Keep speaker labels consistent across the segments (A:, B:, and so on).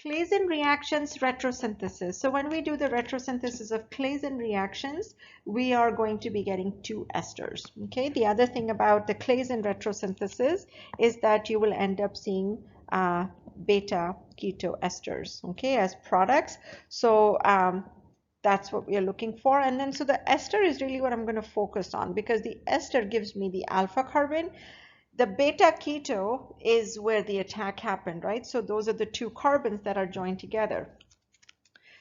A: Claisen reactions retrosynthesis. So when we do the retrosynthesis of Claisen reactions, we are going to be getting two esters. Okay. The other thing about the Claisen retrosynthesis is that you will end up seeing beta keto esters, okay, as products. So that's what we are looking for. And then so the ester is really what I'm going to focus on, because the ester gives me the alpha carbon. The beta keto is where the attack happened, right? So those are the two carbons that are joined together.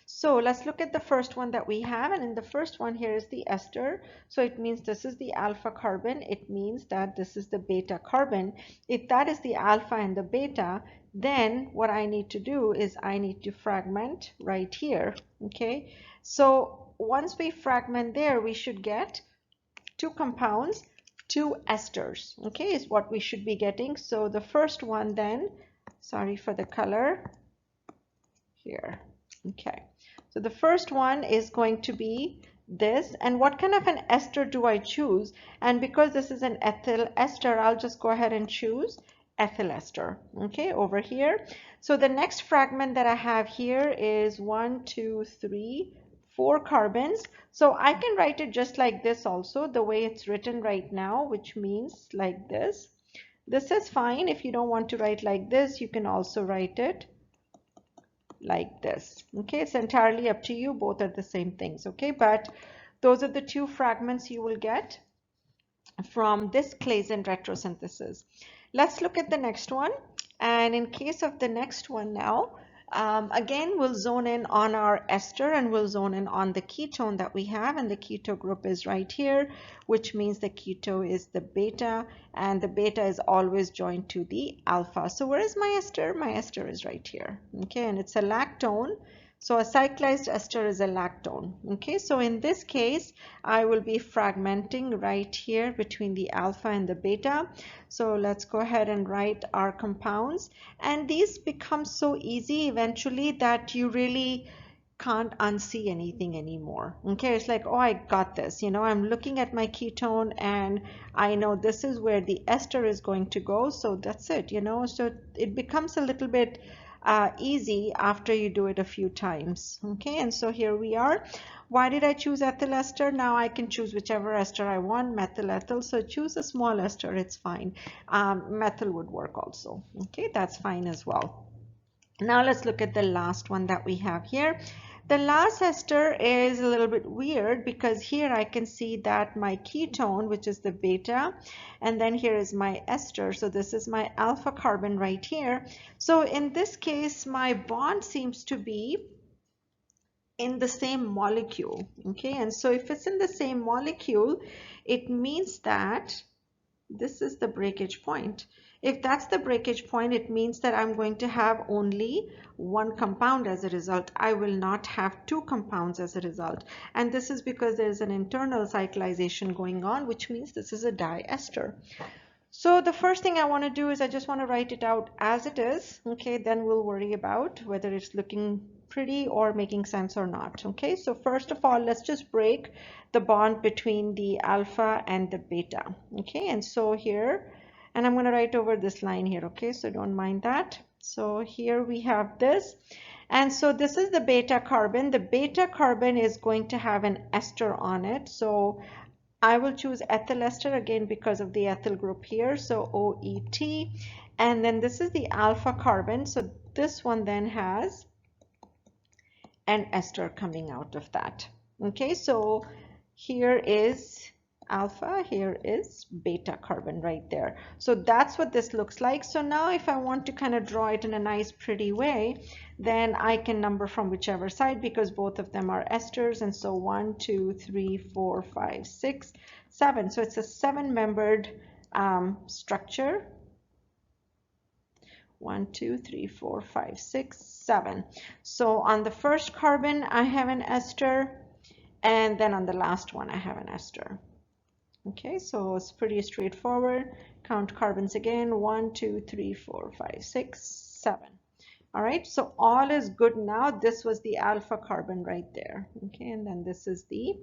A: So let's look at the first one that we have. And in the first one here is the ester. So it means this is the alpha carbon. It means that this is the beta carbon. If that is the alpha and the beta, then what I need to do is I need to fragment right here. Okay. So once we fragment there, we should get two compounds, two esters, okay, is what we should be getting. So the first one then, sorry for the color here, okay, so the first one is going to be this. And what kind of an ester do I choose? And because this is an ethyl ester, I'll just go ahead and choose ethyl ester, okay, over here. So the next fragment that I have here is 1, 2, 3, 4 carbons. So I can write it just like this also, the way it's written right now, which means like this. This is fine. If you don't want to write like this, you can also write it like this. Okay, it's entirely up to you. Both are the same things. Okay, but those are the two fragments you will get from this Claisen retrosynthesis. Let's look at the next one. And in case of the next one now, again, we'll zone in on our ester and we'll zone in on the ketone that we have. And the keto group is right here, which means the keto is the beta, and the beta is always joined to the alpha. So where is my ester? My ester is right here. Okay, and it's a lactone. So a cyclized ester is a lactone. Okay, so in this case, I will be fragmenting right here between the alpha and the beta. So let's go ahead and write our compounds. And these become so easy eventually that you really can't unsee anything anymore. Okay, it's like, oh, I got this. You know, I'm looking at my ketone and I know this is where the ester is going to go. So that's it, you know, so it becomes a little bit easy after you do it a few times. Okay, and so here we are. Why did I choose ethyl ester? Now I can choose whichever ester I want, methyl, ethyl. So choose a small ester, it's fine. Methyl would work also. Okay, that's fine as well. Now let's look at the last one that we have here. The last ester is a little bit weird because here I can see that my ketone, which is the beta, and then here is my ester. So this is my alpha carbon right here. So in this case, my bond seems to be in the same molecule. Okay, and so if it's in the same molecule, it means that this is the breakage point. If that's the breakage point, it means that I'm going to have only one compound as a result. I will not have two compounds as a result. And this is because there's an internal cyclization going on, which means this is a diester. So the first thing I want to do is I just want to write it out as it is. Okay, then we'll worry about whether it's looking pretty or making sense or not. Okay, so first of all, let's just break the bond between the alpha and the beta. Okay, and so here, and I'm going to write over this line here. Okay, so don't mind that. So here we have this, and so this is the beta carbon. The beta carbon is going to have an ester on it, so I will choose ethyl ester again because of the ethyl group here, so OET, and then this is the alpha carbon, so this one then has an ester coming out of that. Okay, so here is alpha, here is beta carbon right there. So that's what this looks like. So now if I want to kind of draw it in a nice pretty way, then I can number from whichever side because both of them are esters. And so 1, 2, 3, 4, 5, 6, 7. So it's a 7-membered structure. 1, 2, 3, 4, 5, 6, 7. So on the first carbon, I have an ester, and then on the last one, I have an ester. Okay, so it's pretty straightforward. Count carbons again, 1, 2, 3, 4, 5, 6, 7. All right, so all is good now. This was the alpha carbon right there. Okay, and then this is the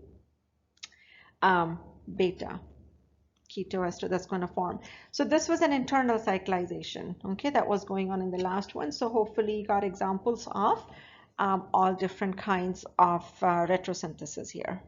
A: beta. ketoester that's going to form. So this was an internal cyclization, okay, that was going on in the last one. So hopefully you got examples of all different kinds of retrosynthesis here.